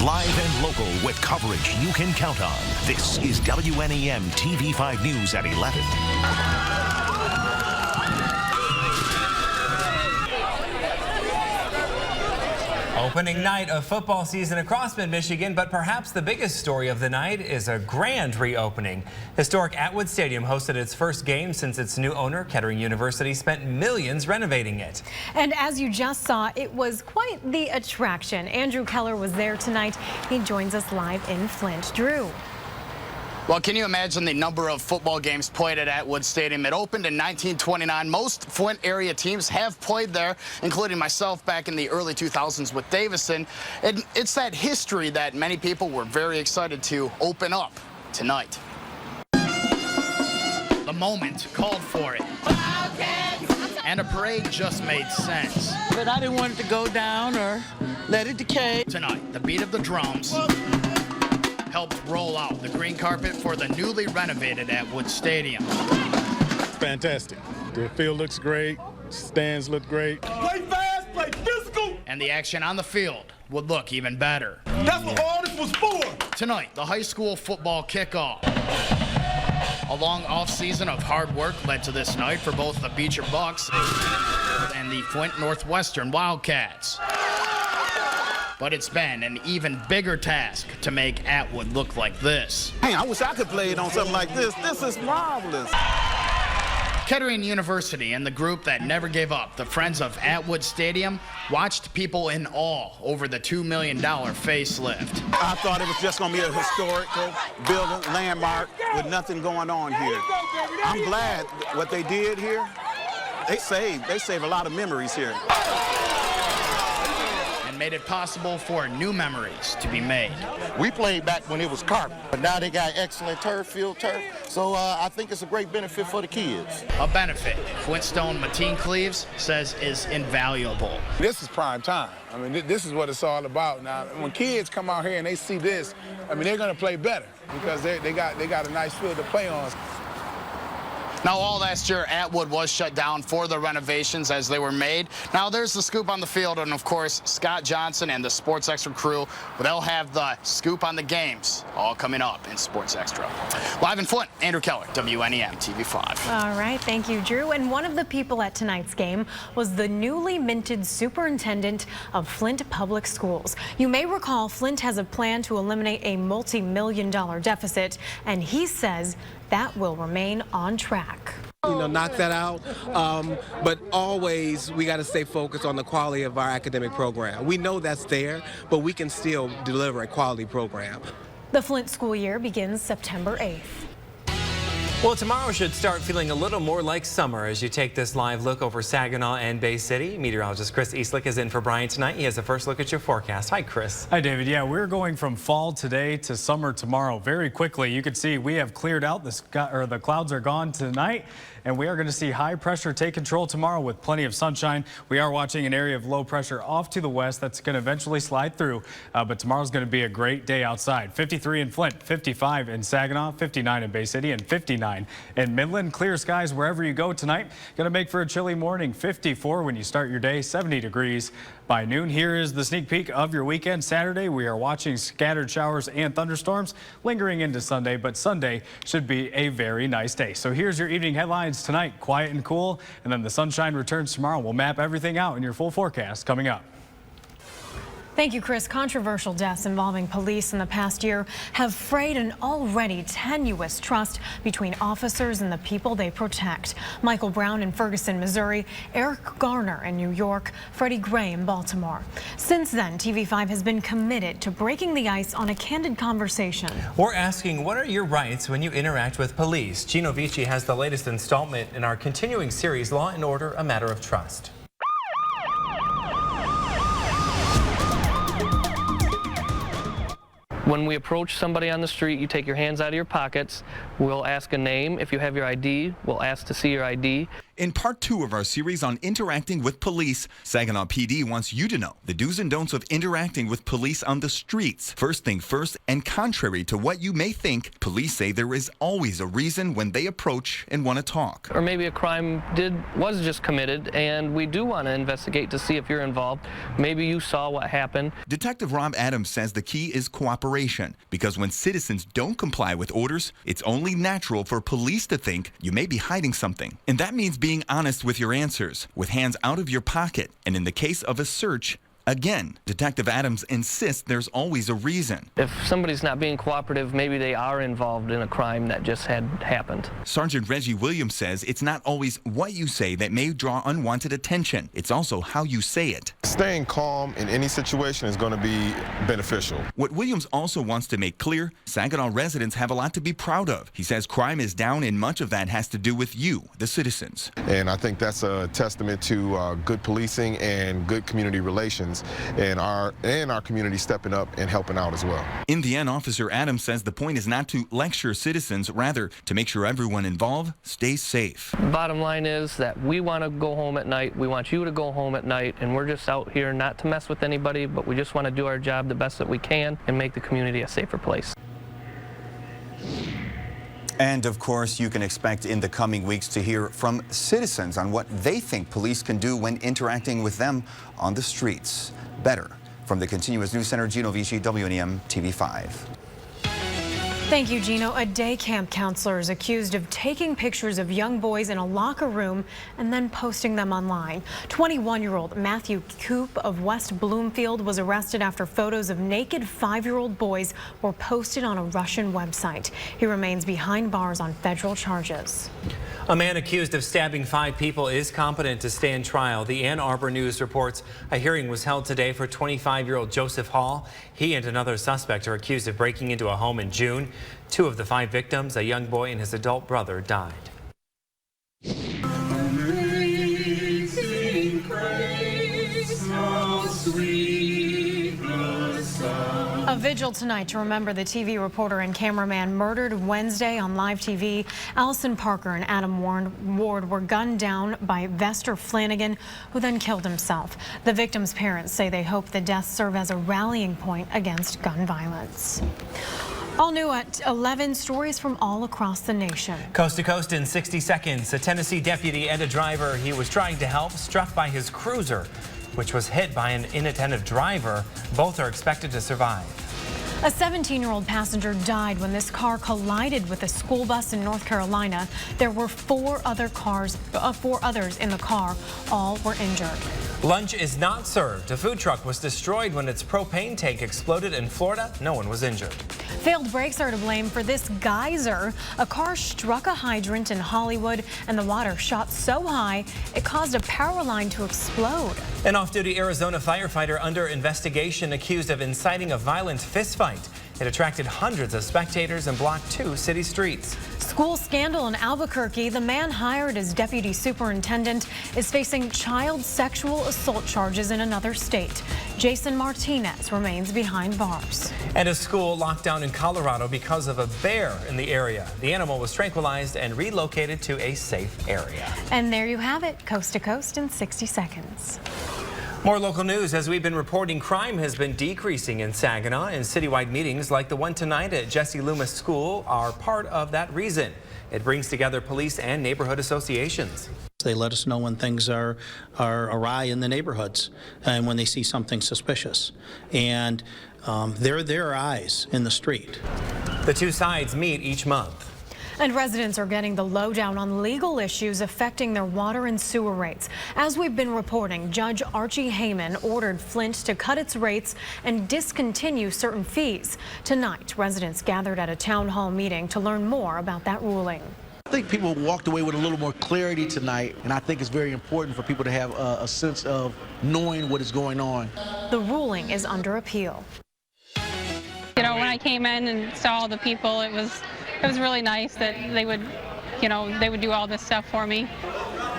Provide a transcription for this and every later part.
Live and local with coverage you can count on. This is WNEM-TV5 News at 11. Opening night of football season across mid-Michigan, but perhaps the biggest story of the night is a grand reopening. Historic Atwood Stadium hosted its first game since its new owner, Kettering University, spent millions renovating it. And as you just saw, it was quite the attraction. Andrew Keller was there tonight. He joins us live in Flint. Drew. Well, can you imagine the number of football games played at Atwood Stadium? It opened in 1929. Most Flint area teams have played there, including myself back in the early 2000s with Davison. And it's that history that many people were very excited to open up tonight. The moment called for it. And a parade just made sense. But I didn't want it to go down or let it decay. Tonight, the beat of the drums helped roll out the green carpet for the newly renovated Atwood Stadium. Fantastic. The field looks great. Stands look great. Play fast, play physical. And the action on the field would look even better. That's what all this was for. Tonight, the high school football kickoff. A long off-season of hard work led to this night for both the Beecher Bucks and the Flint Northwestern Wildcats. But it's been an even bigger task to make Atwood look like this. Hey, I wish I could play it on something like this. This is marvelous. Kettering University and the group that never gave up, the Friends of Atwood Stadium, watched people in awe over the $2 million facelift. I thought it was just going to be a historical building, landmark, with nothing going on here. I'm glad what they did here. They saved a lot of memories here. Made it possible for new memories to be made. We played back when it was carpet, but now they got excellent field turf. So I think it's a great benefit for the kids. A benefit Flintstone Mateen Cleaves says is invaluable. This is prime time. I mean, this is what it's all about. Now, when kids come out here and they see this, I mean, they're going to play better because they got a nice field to play on. Now, all last year, Atwood was shut down for the renovations as they were made. Now, there's the scoop on the field, and of course, Scott Johnson and the Sports Extra crew, they'll have the scoop on the games all coming up in Sports Extra. Live in Flint, Andrew Keller, WNEM-TV5. All right, thank you, Drew. And one of the people at tonight's game was the newly minted superintendent of Flint Public Schools. You may recall Flint has a plan to eliminate a multi-million-dollar deficit, and he says that will remain on track. Knock that out. But always we got to stay focused on the quality of our academic program. We know that's there, but we can still deliver a quality program. The Flint school year begins September 8th. Well, tomorrow should start feeling a little more like summer as you take this live look over Saginaw and Bay City. Meteorologist Chris Eastlick is in for Brian tonight. He has a first look at your forecast. Hi, Chris. Hi, David. Yeah, we're going from fall today to summer tomorrow very quickly. You can see we have cleared out the clouds are gone tonight, and we are going to see high pressure take control tomorrow with plenty of sunshine. We are watching an area of low pressure off to the west that's going to eventually slide through, but tomorrow's going to be a great day outside. 53 in Flint, 55 in Saginaw, 59 in Bay City, and 59 in Midland. Clear skies wherever you go tonight. Going to make for a chilly morning. 54 when you start your day, 70 degrees by noon. Here is the sneak peek of your weekend. Saturday, we are watching scattered showers and thunderstorms lingering into Sunday, but Sunday should be a very nice day. So here's your evening headlines tonight. Quiet and cool, and then the sunshine returns tomorrow. We'll map everything out in your full forecast coming up. Thank you, Chris. Controversial deaths involving police in the past year have frayed an already tenuous trust between officers and the people they protect. Michael Brown in Ferguson, Missouri, Eric Garner in New York, Freddie Gray in Baltimore. Since then, TV5 has been committed to breaking the ice on a candid conversation. We're asking, what are your rights when you interact with police? Gino Vici has the latest installment in our continuing series, Law and Order, A Matter of Trust. When we approach somebody on the street, you take your hands out of your pockets. We'll ask a name. If you have your ID, we'll ask to see your ID. In part 2 of our series on interacting with police, Saginaw PD wants you to know the do's and don'ts of interacting with police on the streets. First thing first, and contrary to what you may think, police say there is always a reason when they approach and want to talk. Or maybe a crime was just committed, and we do want to investigate to see if you're involved. Maybe you saw what happened. Detective Rob Adams says the key is cooperation, because when citizens don't comply with orders, it's only natural for police to think you may be hiding something. And that means being honest with your answers, with hands out of your pocket, and in the case of a search, again, Detective Adams insists there's always a reason. If somebody's not being cooperative, maybe they are involved in a crime that just had happened. Sergeant Reggie Williams says it's not always what you say that may draw unwanted attention. It's also how you say it. Staying calm in any situation is going to be beneficial. What Williams also wants to make clear, Saginaw residents have a lot to be proud of. He says crime is down, and much of that has to do with you, the citizens. And I think that's a testament to good policing and good community relations. And our community stepping up and helping out as well. In the end, Officer Adams says the point is not to lecture citizens, rather to make sure everyone involved stays safe. Bottom line is that we want to go home at night. We want you to go home at night, and we're just out here not to mess with anybody, but we just want to do our job the best that we can and make the community a safer place. And of course, you can expect in the coming weeks to hear from citizens on what they think police can do when interacting with them on the streets. Better. From the Continuous News Center, Gino Vici, WNEM-TV5. Thank you, Gino. A day camp counselor is accused of taking pictures of young boys in a locker room and then posting them online. 21-year-old Matthew Coop of West Bloomfield was arrested after photos of naked 5-year-old boys were posted on a Russian website. He remains behind bars on federal charges. A man accused of stabbing 5 people is competent to stand trial. The Ann Arbor News reports a hearing was held today for 25-year-old Joseph Hall. He and another suspect are accused of breaking into a home in June. 2 of the 5 victims, a young boy and his adult brother, died. Amazing grace, how sweet the sound. A vigil tonight to remember the TV reporter and cameraman murdered Wednesday on live TV. Allison Parker and Adam Ward were gunned down by Vester Flanagan, who then killed himself. The victims' parents say they hope the deaths serve as a rallying point against gun violence. All new at 11, stories from all across the nation. Coast to coast in 60 seconds. A Tennessee deputy and a driver he was trying to help struck by his cruiser, which was hit by an inattentive driver. Both are expected to survive. A 17-year-old passenger died when this car collided with a school bus in North Carolina. There were 4 others in the car. All were injured. Lunch is not served. A food truck was destroyed when its propane tank exploded in Florida. No one was injured. Failed brakes are to blame for this geyser. A car struck a hydrant in Hollywood, and the water shot so high it caused a power line to explode. An off-duty Arizona firefighter under investigation accused of inciting a violent fistfight. It attracted hundreds of spectators and blocked 2 city streets. School scandal in Albuquerque. The man hired as deputy superintendent is facing child sexual assault charges in another state. Jason Martinez remains behind bars. And a school locked down in Colorado because of a bear in the area. The animal was tranquilized and relocated to a safe area. And there you have it, coast to coast in 60 seconds. More local news. As we've been reporting, crime has been decreasing in Saginaw, and citywide meetings like the one tonight at Jesse Loomis School are part of that reason. It brings together police and neighborhood associations. They let us know when things are awry in the neighborhoods and when they see something suspicious. And they're their eyes in the street. The 2 sides meet each month. And residents are getting the lowdown on legal issues affecting their water and sewer rates. As we've been reporting, Judge Archie Heyman ordered Flint to cut its rates and discontinue certain fees. Tonight, residents gathered at a town hall meeting to learn more about that ruling. I think people walked away with a little more clarity tonight, and I think it's very important for people to have a sense of knowing what is going on. The ruling is under appeal. You know, when I came in and saw all the people, it was really nice that they would do all this stuff for me.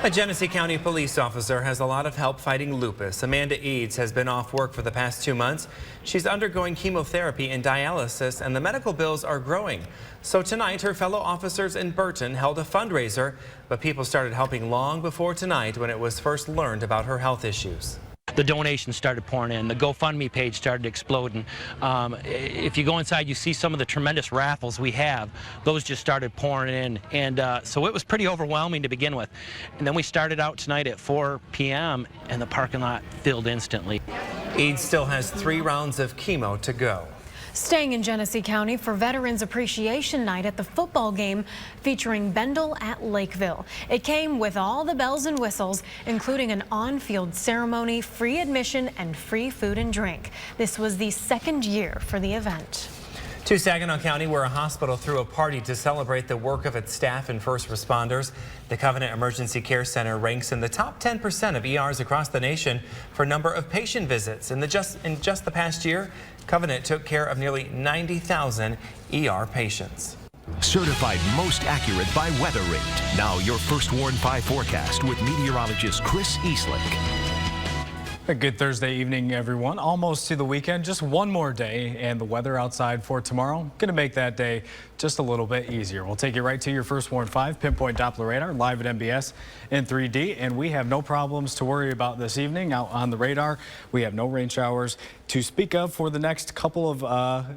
A Genesee County police officer has a lot of help fighting lupus. Amanda Eads has been off work for the past 2 months. She's undergoing chemotherapy and dialysis, and the medical bills are growing. So tonight, her fellow officers in Burton held a fundraiser, but people started helping long before tonight when it was first learned about her health issues. The donations started pouring in. The GoFundMe page started exploding. If you go inside, you see some of the tremendous raffles we have. Those just started pouring in, and so it was pretty overwhelming to begin with. And then we started out tonight at 4 p.m. and the parking lot filled instantly. Eads still has 3 rounds of chemo to go. Staying in Genesee County for Veterans Appreciation Night at the football game featuring Bendel at Lakeville. It came with all the bells and whistles, including an on-field ceremony, free admission, and free food and drink. This was the 2nd year for the event. To Saginaw County, where a hospital threw a party to celebrate the work of its staff and first responders. The Covenant Emergency Care Center ranks in the top 10% of ERs across the nation for number of patient visits. In just the past year, Covenant took care of nearly 90,000 ER patients. Certified most accurate by Weather Rate. Now your First Warn 5 forecast with meteorologist Chris Eastlick. A good Thursday evening, everyone. Almost to the weekend, just one more day, and the weather outside for tomorrow going to make that day just a little bit easier. We'll take you right to your First Warn 5 pinpoint Doppler radar live at MBS in 3D, and we have no problems to worry about this evening out on the radar. We have no rain showers to speak of for the next couple of,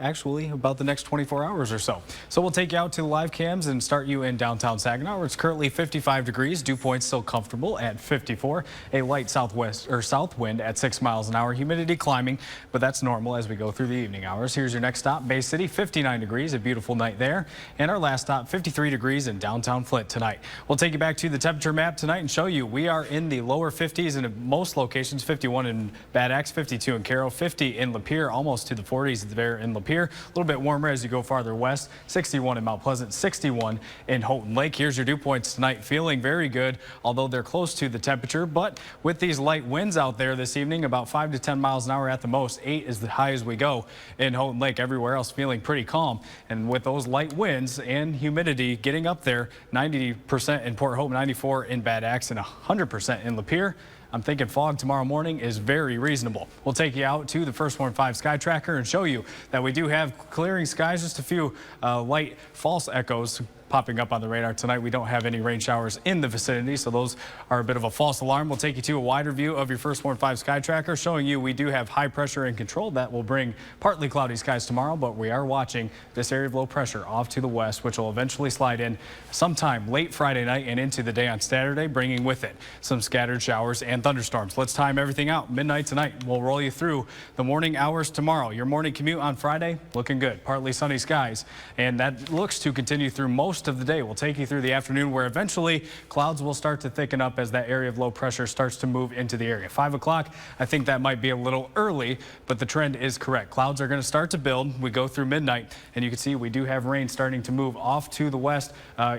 actually about the next 24 hours or so. So we'll take you out to the live cams and start you in downtown Saginaw, where it's currently 55 degrees. Dew point's still comfortable at 54. A light southwest or south wind at 6 miles an hour. Humidity climbing, but that's normal as we go through the evening hours. Here's your next stop, Bay City, 59 degrees, a beautiful night there. And our last stop, 53 degrees in downtown Flint tonight. We'll take you back to the temperature map tonight and show you we are in the lower 50s in most locations, 51 in Bad Axe, 52 in Carroll, 50 in Lapeer, almost to the 40s there in Lapeer. A little bit warmer as you go farther west, 61 in Mount Pleasant, 61 in Houghton Lake. Here's your dew points tonight, feeling very good, although they're close to the temperature. But with these light winds out there this evening, about 5 to 10 miles an hour at the most. 8 is the high as we go in Houghton Lake. Everywhere else feeling pretty calm. And with those light winds and humidity getting up there, 90% in Port Hope, 94 in Bad Axe, and 100% in Lapeer, I'm thinking fog tomorrow morning is very reasonable. We'll take you out to the First Warn 5 Sky Tracker and show you that we do have clearing skies, just a few light false echoes popping up on the radar tonight. We don't have any rain showers in the vicinity, so those are a bit of a false alarm. We'll take you to a wider view of your First Warn 5 Sky Tracker, showing you we do have high pressure and control. That will bring partly cloudy skies tomorrow, but we are watching this area of low pressure off to the west, which will eventually slide in sometime late Friday night and into the day on Saturday, bringing with it some scattered showers and thunderstorms. Let's time everything out. Midnight tonight, we'll roll you through the morning hours tomorrow. Your morning commute on Friday, looking good. Partly sunny skies, and that looks to continue through most of the day. We'll take you through the afternoon, where eventually clouds will start to thicken up as that area of low pressure starts to move into the area. 5 o'clock, I think that might be a little early, but the trend is correct. Clouds are going to start to build. We go through midnight, and you can see we do have rain starting to move off to the west,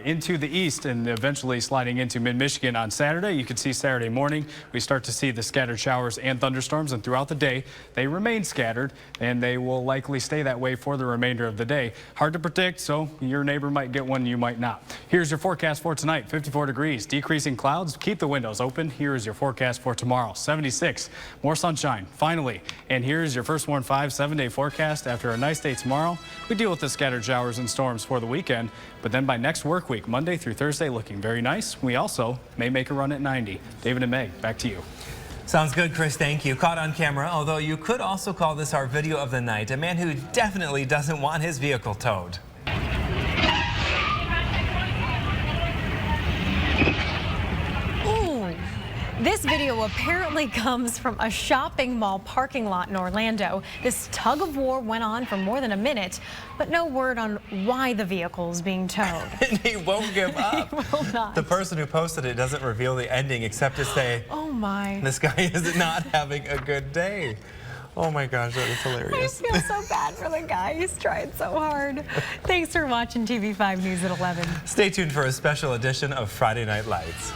into the east, and eventually sliding into mid-Michigan on Saturday. You can see Saturday morning, we start to see the scattered showers and thunderstorms, and throughout the day, they remain scattered, and they will likely stay that way for the remainder of the day. Hard to predict, so your neighbor might get one, you might not. Here's your forecast for tonight, 54 degrees, decreasing clouds, keep the windows open. Here is your forecast for tomorrow, 76, more sunshine, finally. And here's your First Warn 5 7-day forecast. After a nice day tomorrow, we deal with the scattered showers and storms for the weekend, but then by next work week, Monday through Thursday, looking very nice. We also may make a run at 90. David and Meg, back to you. Sounds good, Chris. Thank you. Caught on camera, although you could also call this our video of the night. A man who definitely doesn't want his vehicle towed. This video apparently comes from a shopping mall parking lot in Orlando. This tug of war went on for more than a minute, but no word on why the vehicle is being towed. And he won't give up. He will not. The person who posted it doesn't reveal the ending except to say, "Oh my, this guy is not having a good day." Oh my gosh, that is hilarious. I feel so bad for the guy. He's trying so hard. Thanks for watching TV5 News at 11. Stay tuned for a special edition of Friday Night Lights.